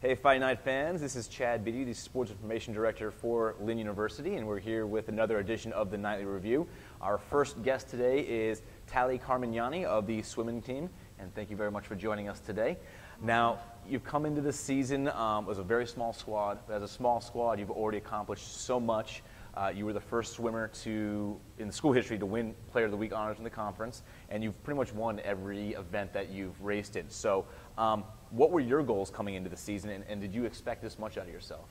Hey, Fight Night fans, this is Chad Beatty, the Sports Information Director for Lynn University, and we're here with another edition of the Nightly Review. Our first guest today is Tally Carmignani of the swimming team, and thank you very much for joining us today. Now, you've come into this season as a very small squad, but as a small squad, you've already accomplished so much. You were the first swimmer in the school history to win Player of the Week honors in the conference, and you've pretty much won every event that you've raced in. So, what were your goals coming into the season, and did you expect this much out of yourself?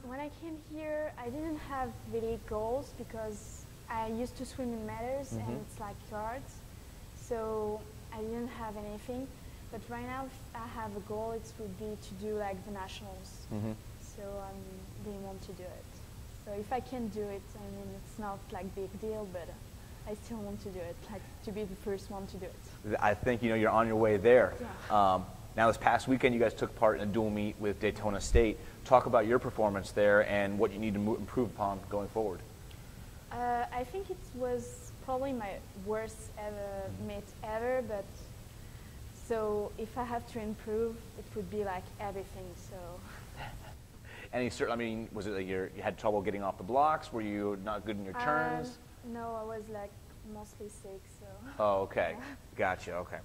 When I came here, I didn't have really goals because I used to swim in meadows and it's like yards, so I didn't have anything. But right now, if I have a goal, it would be to do like the nationals. So I really want to do it. So if I can do it, I mean, it's not like big deal, but I still want to do it, like to be the first one to do it. I think you're on your way there. Yeah. Now, this past weekend, you guys took part in a dual meet with Daytona State. Talk about your performance there and what you need to improve upon going forward. I think it was probably my worst meet ever, but so if I have to improve, it would be like everything. So. Was it like you had trouble getting off the blocks? Were you not good in your turns? No, I was like mostly sick, so. Oh, okay. Yeah. Gotcha, okay.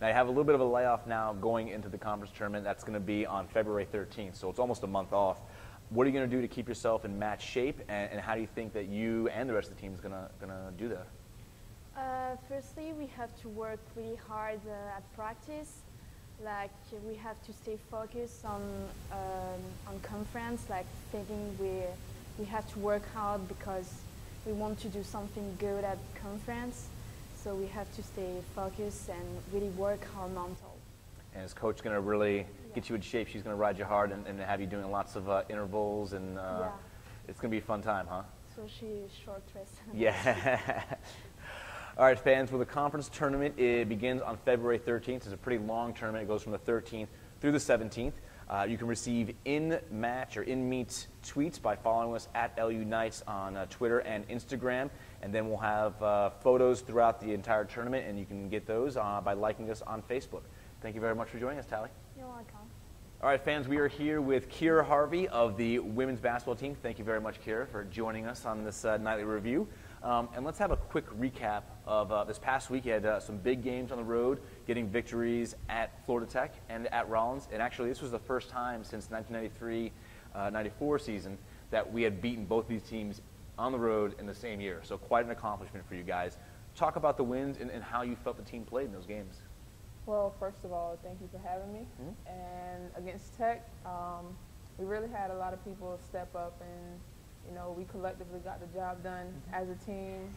Now you have a little bit of a layoff now going into the conference tournament. That's going to be on February 13th, so it's almost a month off. What are you going to do to keep yourself in match shape, and how do you think that you and the rest of the team is going to do that? Firstly, we have to work really hard at practice. Like we have to stay focused on conference. Like thinking we have to work hard because we want to do something good at conference. So we have to stay focused and really work our mental. And is Coach going to really get you in shape? She's going to ride you hard and have you doing lots of intervals, and it's going to be a fun time, huh? So she is short dressed. Yeah. All right, fans, well, the conference tournament, it begins on February 13th. It's a pretty long tournament. It goes from the 13th through the 17th. You can receive in-match or in-meet tweets by following us at LU Knights on Twitter and Instagram. And then we'll have photos throughout the entire tournament, and you can get those by liking us on Facebook. Thank you very much for joining us, Tally. You're welcome. All right, fans, we are here with Kira Harvey of the women's basketball team. Thank you very much, Kira, for joining us on this nightly review. And let's have a quick recap of this past week. You had some big games on the road, getting victories at Florida Tech and at Rollins. And actually, this was the first time since 1993-94 season that we had beaten both these teams on the road in the same year. So quite an accomplishment for you guys. Talk about the wins and how you felt the team played in those games. Well, first of all, thank you for having me. And against Tech, we really had a lot of people step up, and we collectively got the job done as a team.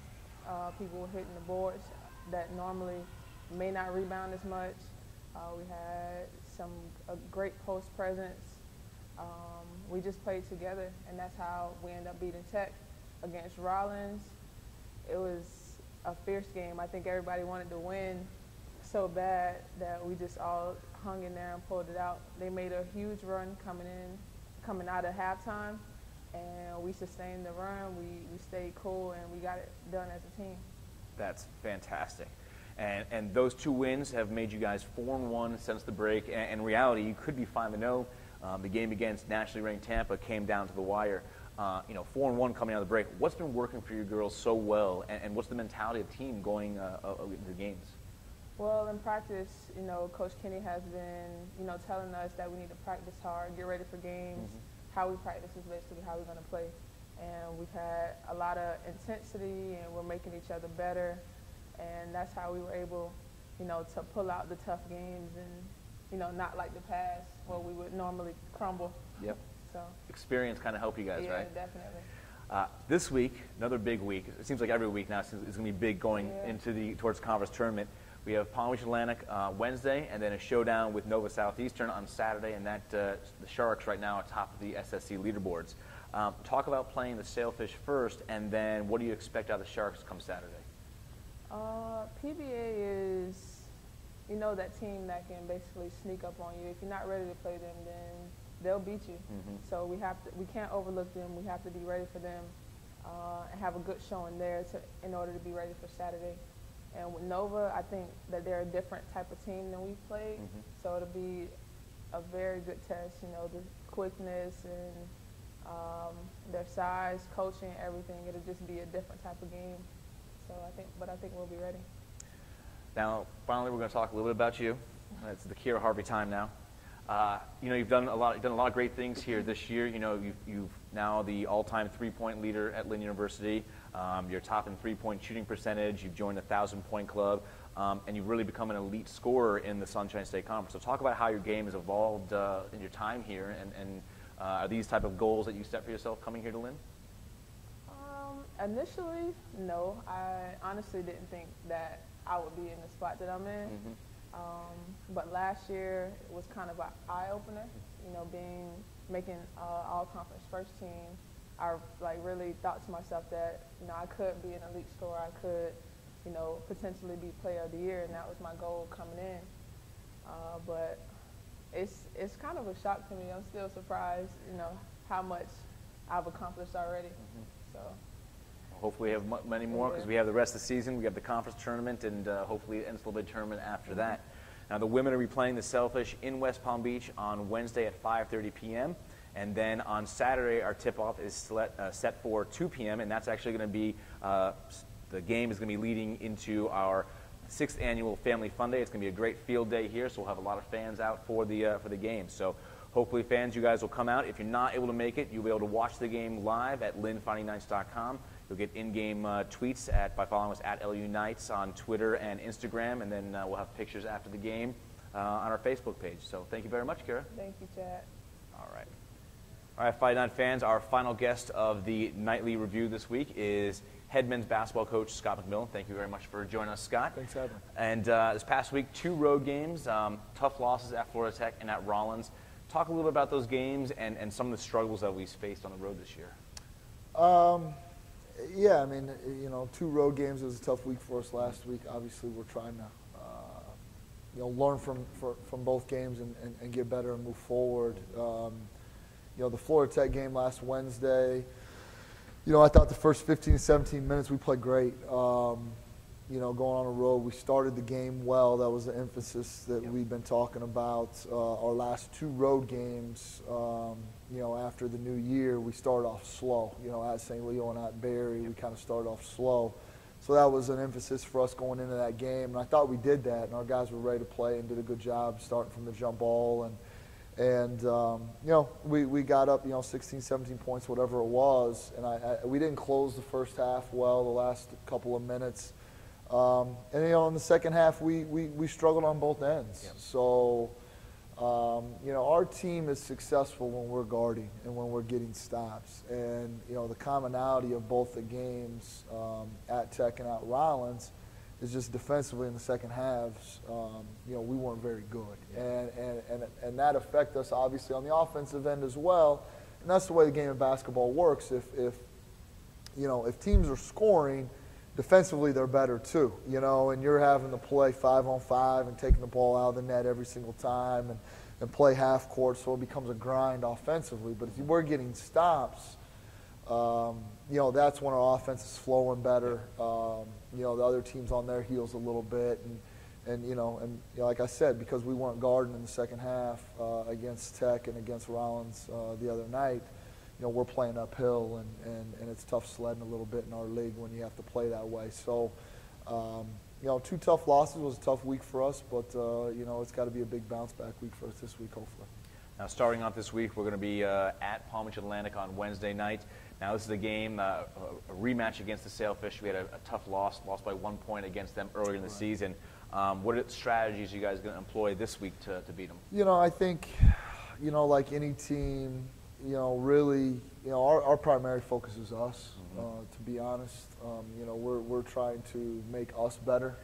People were hitting the boards that normally may not rebound as much. We had a great post presence. We just played together, and that's how we ended up beating Tech. Against Rollins, it was a fierce game. I think everybody wanted to win so bad that we just all hung in there and pulled it out. They made a huge run coming out of halftime, and we sustained the run. We stayed cool, and we got it done as a team. That's fantastic. And those two wins have made you guys 4-1 since the break. And in reality, you could be 5-0. The game against nationally ranked Tampa came down to the wire. 4-1 coming out of the break. What's been working for you girls so well, and what's the mentality of the team going into the games? Well, in practice, Coach Kenny has been, telling us that we need to practice hard, get ready for games. How we practice is basically how we're going to play. And we've had a lot of intensity, and we're making each other better. And that's how we were able, to pull out the tough games and, not like the past where we would normally crumble. Yep. So experience kind of help you guys, right? Yeah, definitely. This week, another big week. It seems like every week now is going to be big going into towards conference tournament. We have Palm Beach Atlantic Wednesday, and then a showdown with Nova Southeastern on Saturday, and that the Sharks right now are top of the SSC leaderboards. Talk about playing the Sailfish first, and then what do you expect out of the Sharks come Saturday? PBA is, that team that can basically sneak up on you. If you're not ready to play them, then they'll beat you. So we can't overlook them. We have to be ready for them and have a good showing there in order to be ready for Saturday. And with Nova, I think that they're a different type of team than we've played. So it'll be a very good test. You know, the quickness and their size, coaching, everything. It'll just be a different type of game. So I think we'll be ready. Now, finally, we're going to talk a little bit about you. It's the Kiera Harvey time now. You know, you've done a lot of great things here this year. You know, you've now the all-time three-point leader at Lynn University. You're top in three-point shooting percentage. You've joined the 1,000-point club, and you've really become an elite scorer in the Sunshine State Conference. So, talk about how your game has evolved in your time here, and are these type of goals that you set for yourself coming here to Lynn? Initially, no. I honestly didn't think that I would be in the spot that I'm in. But last year it was kind of an eye-opener. You know, making all-conference first team, I really thought to myself that, you know, I could be an elite scorer. I could, you know, potentially be player of the year, and that was my goal coming in. But it's kind of a shock to me. I'm still surprised, you know, how much I've accomplished already. So. Hopefully we have many more, because we have the rest of the season. We have the conference tournament and hopefully the NCAA tournament after that. Now the women are be playing the Sailfish in West Palm Beach on Wednesday at 5:30 p.m. And then on Saturday our tip-off is set for 2 p.m. and that's actually going to be the game is going to be leading into our 6th annual Family Fun Day. It's going to be a great field day here, so we'll have a lot of fans out for the game. So hopefully fans, you guys will come out. If you're not able to make it, you'll be able to watch the game live at lynnfightingknights.com. You'll get in-game tweets by following us at LU Knights on Twitter and Instagram, and then we'll have pictures after the game on our Facebook page. So thank you very much, Kiera. Thank you, Chad. All right. All right, Fight Night fans, our final guest of the nightly review this week is head men's basketball coach Scott McMillan. Thank you very much for joining us, Scott. Thanks for having me. And this past week, 2 road games, tough losses at Florida Tech and at Rollins. Talk a little bit about those games and some of the struggles that we've faced on the road this year. Yeah, I mean, you know, 2 road games was a tough week for us last week. Obviously, we're trying to, you know, learn from both games and get better and move forward. You know, the Florida Tech game last Wednesday, you know, I thought the first 15 to 17 minutes we played great. You know, going on the road, we started the game well. That was the emphasis that we've been talking about. Our last 2 road games, you know, after the new year, we started off slow. You know, at St. Leo and at Berry, we kind of started off slow. So that was an emphasis for us going into that game. And I thought we did that, and our guys were ready to play and did a good job starting from the jump ball. And you know, we got up, you know, 16, 17 points, whatever it was. And we didn't close the first half well, the last couple of minutes. And, you know, in the second half, we struggled on both ends. Yep. So, you know, our team is successful when we're guarding and when we're getting stops. And, you know, the commonality of both the games at Tech and at Rollins is just defensively in the second halves, you know, we weren't very good. And that affected us, obviously, on the offensive end as well. And that's the way the game of basketball works. If you know, if teams are scoring, defensively, they're better too, you know, and you're having to play 5-on-5 and taking the ball out of the net every single time and play half court, so it becomes a grind offensively. But if we're getting stops, you know, that's when our offense is flowing better. You know, the other team's on their heels a little bit, and you know, like I said, because we weren't guarding in the second half against Tech and against Rollins the other night, you know, we're playing uphill, and it's tough sledding a little bit in our league when you have to play that way. So, you know, 2 tough losses was a tough week for us, but, you know, it's got to be a big bounce-back week for us this week, hopefully. Now, starting off this week, we're going to be at Palm Beach Atlantic on Wednesday night. Now, this is a game, a rematch against the Sailfish. We had a tough lost by 1 point against them earlier in the season. What are the strategies you guys going to employ this week to beat them? You know, I think, you know, like any team, you know, really, you know, our primary focus is us, to be honest. You know, we're trying to make us better.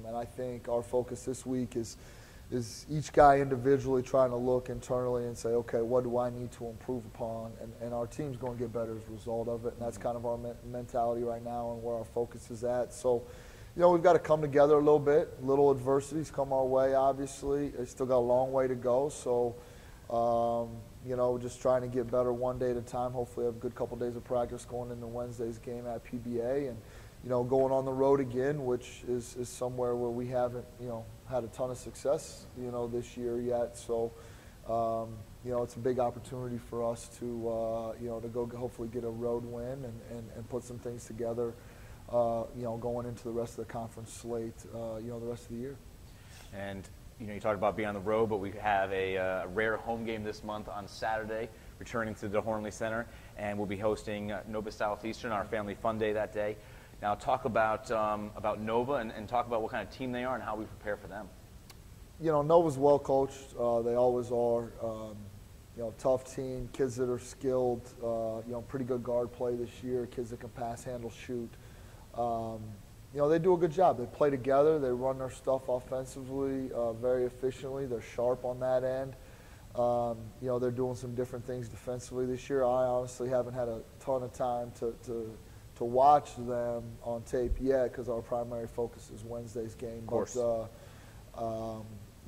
And I think our focus this week is each guy individually trying to look internally and say, okay, what do I need to improve upon? And our team's going to get better as a result of it. And that's kind of our mentality right now and where our focus is at. So, you know, we've got to come together a little bit. Little adversities come our way, obviously. It's still got a long way to go. So, you know, just trying to get better one day at a time. Hopefully have a good couple days of practice going into Wednesday's game at PBA. And, you know, going on the road again, which is somewhere where we haven't, you know, had a ton of success, you know, this year yet. So, You know, it's a big opportunity for us to, you know, to go hopefully get a road win and put some things together, you know, going into the rest of the conference slate, you know, the rest of the year. And, you know, you talked about being on the road, but we have a rare home game this month on Saturday, returning to the Hornley Center, and we'll be hosting Nova Southeastern, our family fun day that day. Now, talk about Nova and talk about what kind of team they are and how we prepare for them. You know, Nova's well coached. They always are. You know, tough team, kids that are skilled. You know, pretty good guard play this year. Kids that can pass, handle, shoot. You know, they do a good job. They play together. They run their stuff offensively very efficiently. They're sharp on that end. You know, they're doing some different things defensively this year. I honestly haven't had a ton of time to watch them on tape yet because our primary focus is Wednesday's game. Of course. But,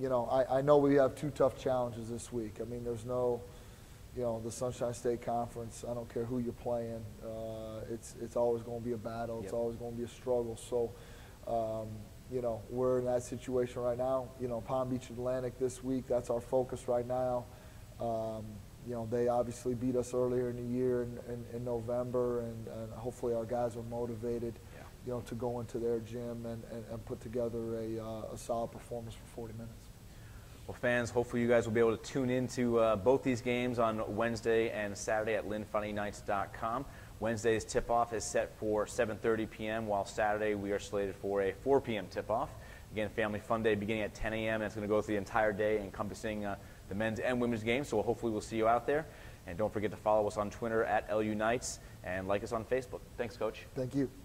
you know, I know we have two tough challenges this week. I mean, there's no, you know, the Sunshine State Conference, I don't care who you're playing, it's always going to be a battle. Yep. It's always going to be a struggle. So, you know, we're in that situation right now. You know, Palm Beach Atlantic this week, that's our focus right now. You know, they obviously beat us earlier in the year in November, and hopefully our guys are motivated, you know, to go into their gym and put together a solid performance for 40 minutes. Well, fans, hopefully you guys will be able to tune into both these games on Wednesday and Saturday at LynnFunnyNights.com. Wednesday's tip-off is set for 7:30 p.m., while Saturday we are slated for a 4 p.m. tip-off. Again, Family Fun Day beginning at 10 a.m., and it's going to go through the entire day, encompassing the men's and women's games, so hopefully we'll see you out there. And don't forget to follow us on Twitter at LU Knights and like us on Facebook. Thanks, Coach. Thank you.